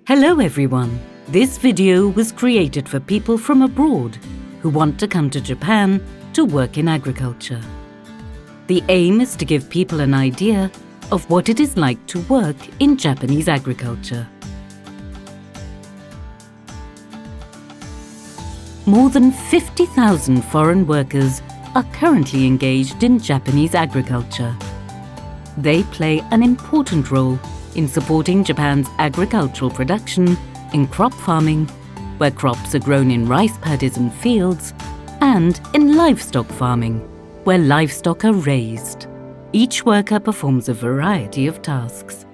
Hello everyone! This video was created for people from abroad who want to come to Japan to work in agriculture. The aim is to give people an idea of what it is like to work in Japanese agriculture. More than 50,000 foreign workers are currently engaged in Japanese agriculture. They play an important role in supporting Japan's agricultural production in crop farming, where crops are grown in rice paddies and fields, and in livestock farming, where livestock are raised. Each worker performs a variety of tasks.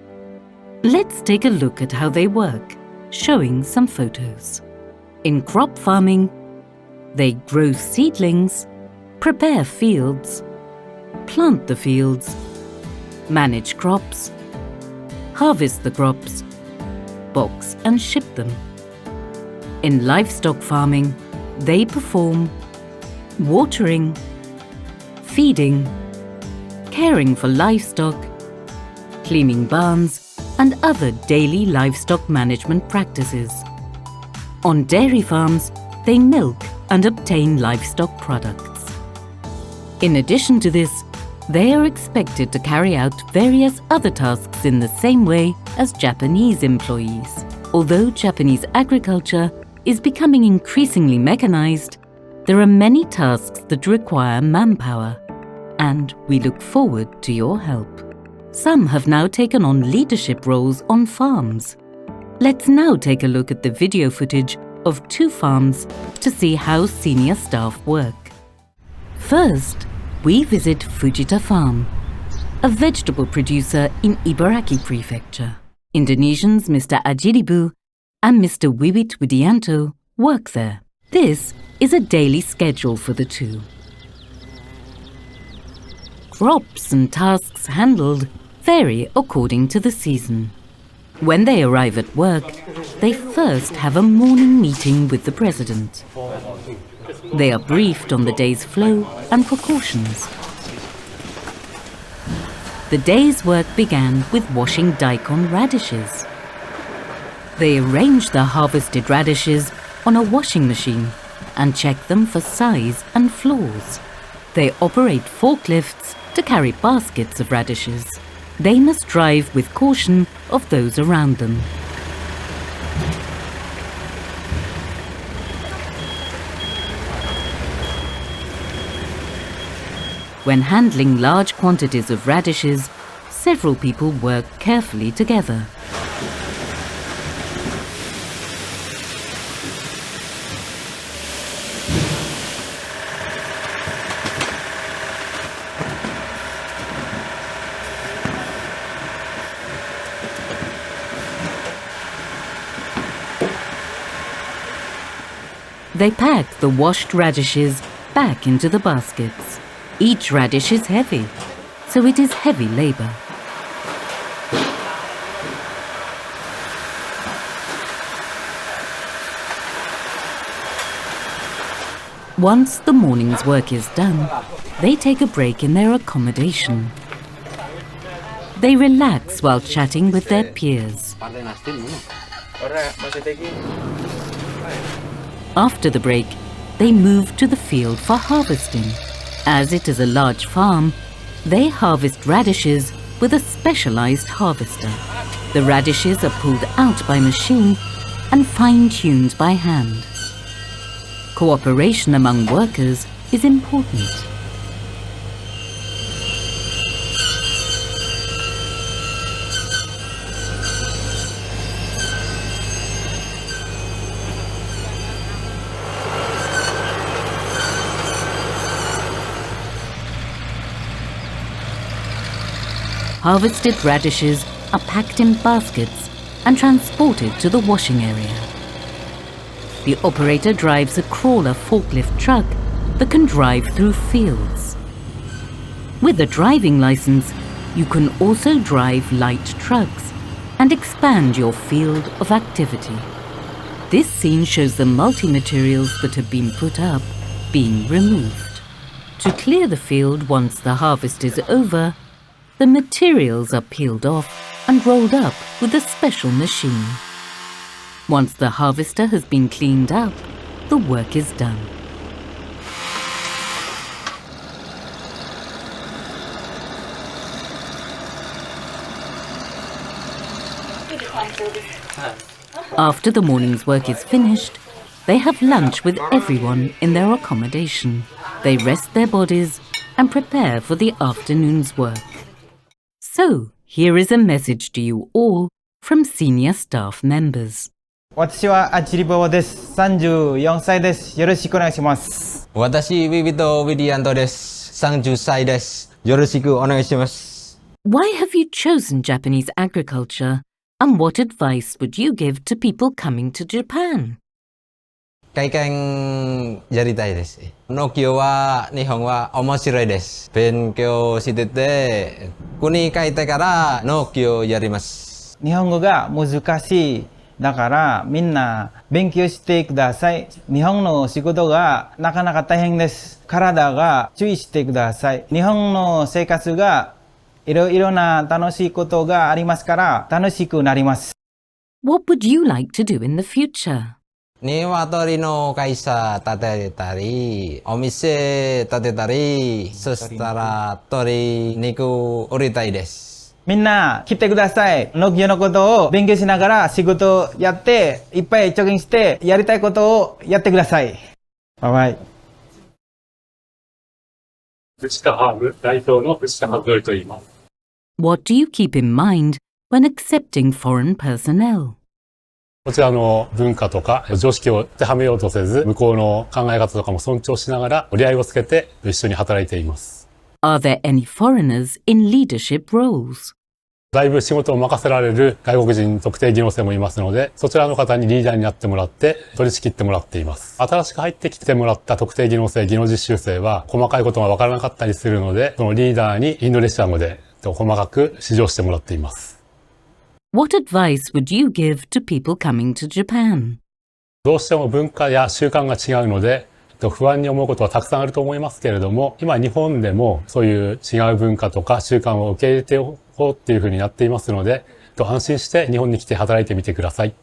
Let's take a look at how they work, showing some photos. In crop farming, they grow seedlings, prepare fields, plant the fields, manage crops, harvest the crops, box and ship them. In livestock farming, they perform watering, feeding, caring for livestock, cleaning barns, and other daily livestock management practices. On dairy farms, they milk and obtain livestock products. In addition to this, they are expected to carry out various other tasks in the same way as Japanese employees. Although Japanese agriculture is becoming increasingly mechanized, there are many tasks that require manpower, and we look forward to your help. Some have now taken on leadership roles on farms. Let's now take a look at the video footage of 2 farms to see how senior staff work. First, we visit Fujita Farm, a vegetable producer in Ibaraki Prefecture. Indonesians Mr. Ajiribu and Mr. Wiwit Widianto work there. This is a daily schedule for the two. Crops and tasks handled vary according to the season. When they arrive at work, they first have a morning meeting with the president. They are briefed on the day's flow and precautions. The day's work began with washing daikon radishes. They arrange the harvested radishes on a washing machine and check them for size and flaws. They operate forklifts to carry baskets of radishes. They must drive with caution of those around them. When handling large quantities of radishes, several people work carefully together. They pack the washed radishes back into the baskets. Each radish is heavy, so it is heavy labor. Once the morning's work is done, they take a break in their accommodation. They relax while chatting with their peers. After the break, they move to the field for harvesting. As it is a large farm, they harvest radishes with a specialized harvester. The radishes are pulled out by machine and fine-tuned by hand. Cooperation among workers is important. Harvested radishes are packed in baskets and transported to the washing area. The operator drives a crawler forklift truck that can drive through fields. With a driving license, you can also drive light trucks and expand your field of activity. This scene shows the multi-materials that have been put up being removed. To clear the field once the harvest is over, the materials are peeled off and rolled up with a special machine. Once the harvester has been cleaned up, the work is done. After the morning's work is finished, they have lunch with everyone in their accommodation. They rest their bodies and prepare for the afternoon's work. So, here is a message to you all from senior staff members. 私はアチリボです。34歳です。よろしくお願いします。私、ビビト・ウィリアンドです。30歳です。よろしくお願いします。Why have you chosen Japanese agriculture, and what advice would you give to people coming to Japan? 経験やりたいです。農業は日本は面白いです。勉強してて、国帰ってから農業やります。日本語が難しい。だからみんな勉強してください。日本の仕事がなかなか大変です。体が注意してください。日本の生活がいろいろな楽しいことがありますから楽しくなります。What would you like to do in the future? 鶏の会社建てたり、お店建てたり、そしたら鶏肉売りたいです。みんな来てください。農業のことを勉強しながら仕事やって、いっぱい貯金してやりたいことをやってください。バイバイ。藤田ハーブ代表の藤田和則と言います。What do you keep in mind when accepting foreign personnel? こちらの文化とか常識を当てはめようとせず、向こうの考え方とかも尊重しながら折り合いをつけて一緒に働いています。Are there any foreigners in leadership roles? だいぶ仕事を任せられる外国人特定技能生もいますので、そちらの方にリーダーになってもらって取り仕切ってもらっています。新しく入ってきてもらった特定技能生、技能実習生は細かいことがわからなかったりするので、そのリーダーにインドネシア語で細かく指導してもらっています。What advice would you give to people coming to Japan? どうしても文化や習慣が違うので、不安に思うことはたくさんあると思いますけれども、今日本でもそういう違う文化とか習慣を受け入れておこうっていうふうになっていますので、安心して日本に来て働いてみてください。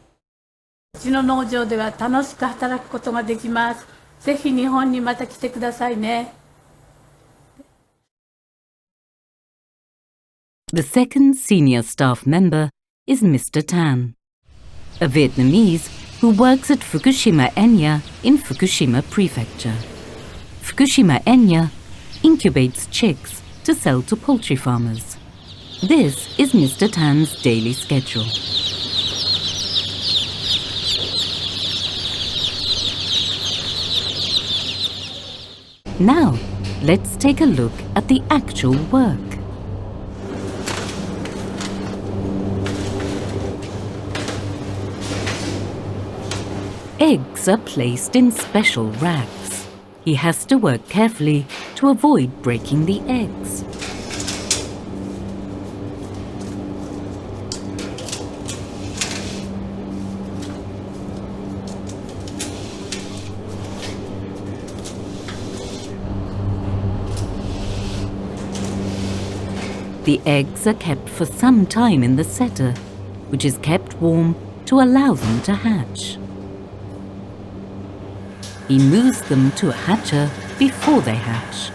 うちの農場では楽しく働くことができます。ぜひ日本にまた来てくださいね。The second senior staff member is Mr. Tan, a Vietnamese who works at Fukushima Enya in Fukushima Prefecture. Fukushima Enya incubates chicks to sell to poultry farmers. This is Mr. Tan's daily schedule. Now, let's take a look at the actual work. Eggs are placed in special racks. He has to work carefully to avoid breaking the eggs. The eggs are kept for some time in the setter, which is kept warm to allow them to hatch. He moves them to a hatcher before they hatch.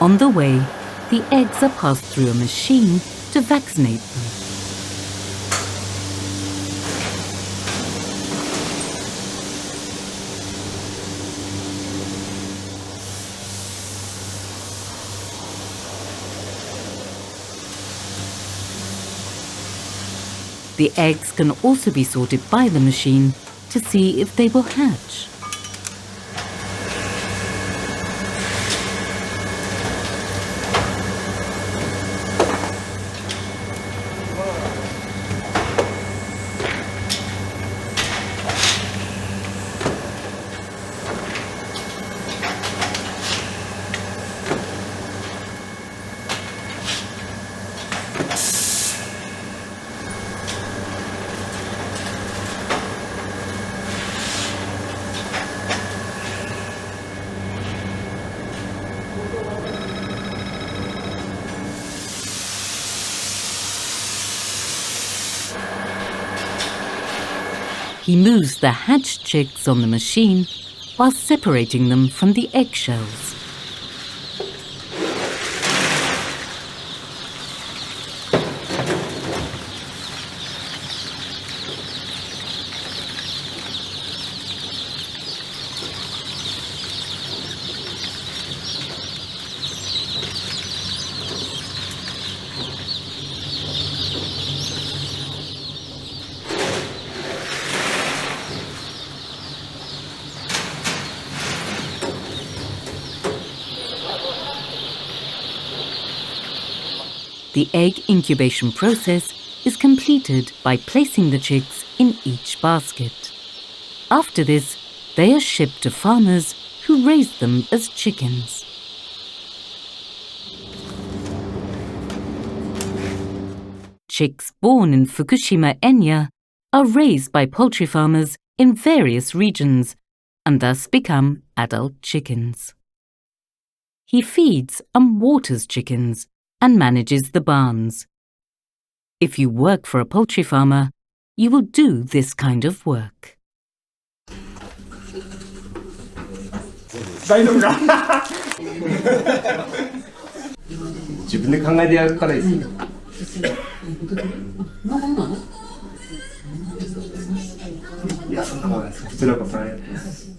On the way, the eggs are passed through a machine to vaccinate them. The eggs can also be sorted by the machine to see if they will hatch. He moves the hatched chicks on the machine while separating them from the eggshells. The egg incubation process is completed by placing the chicks in each basket. After this, they are shipped to farmers who raise them as chickens. Chicks born in Fukushima Enya are raised by poultry farmers in various regions and thus become adult chickens. He feeds and waters chickens and manages the barns. If you work for a poultry farmer, you will do this kind of work. 大丈夫か自分で考えてやるからですよ。いや、そんなことないです。こちらこそありがとうございます。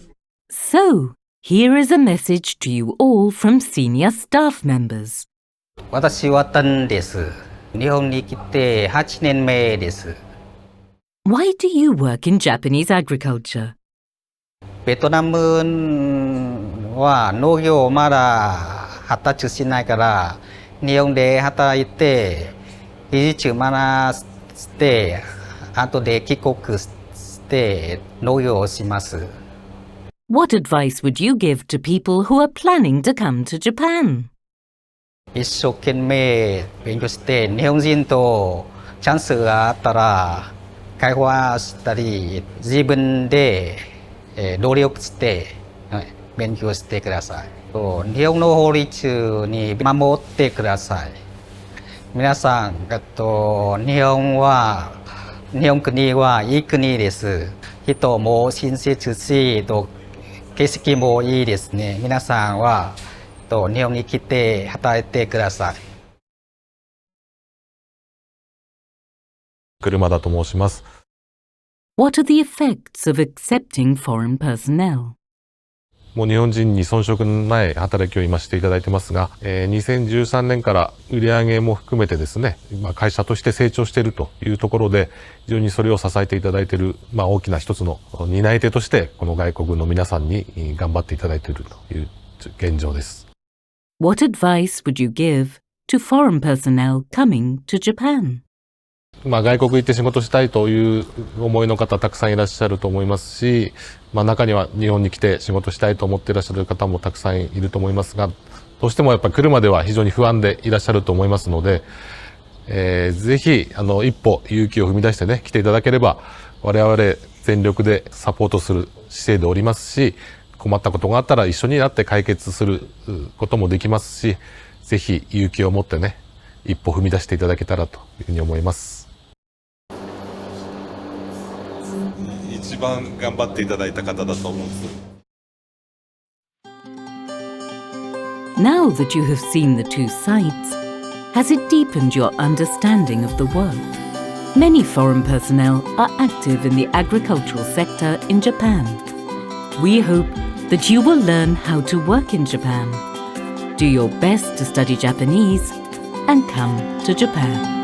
So, here is a message to you all from senior staff members. 私はタンです。日本に来て8年目です。Why do you work in Japanese agriculture? ベトナムは農業まだ発達しないから日本で働いて技術学んで後で帰国して農業をします。What advice would you give to people who are planning to come to Japan? 一生懸命勉強して日本人とチャンスがあったら会話したり自分で努力して勉強してください。日本の法律に守ってください。皆さん、日本国はいい国です。人も親切し、景色もいいですね。皆さんは日本に来て働いてください。車田と申します。What are the effects of accepting foreign personnel? もう日本人に遜色のない働きを今していただいてますが、2013年から売上も含めてですね、会社として成長しているというところで、非常にそれを支えていただいている、大きな一つの担い手として、この外国の皆さんに頑張っていただいているという現状です。What advice would you give to foreign personnel coming to Japan? 外国行って仕事したいという思いの方たくさんいらっしゃると思いますし、中には日本に来て仕事したいと思っていらっしゃる方もたくさんいると思いますが、どうしてもやっぱり来るまでは非常に不安でいらっしゃると思いますので、ぜひ一歩勇気を踏み出してね、来ていただければ我々全力でサポートする姿勢でおりますし、困ったことがあったら一緒になって解決することもできますし、ぜひ勇気を持ってね、一歩踏み出していただけたらというふうに思います。一番頑張っていただいた方だと思うんです。Now that you have seen the two sides, has it deepened your understanding of the work? Many foreign personnel are active in the agricultural sector in Japan. We hope that you will learn how to work in Japan. Do your best to study Japanese and come to Japan.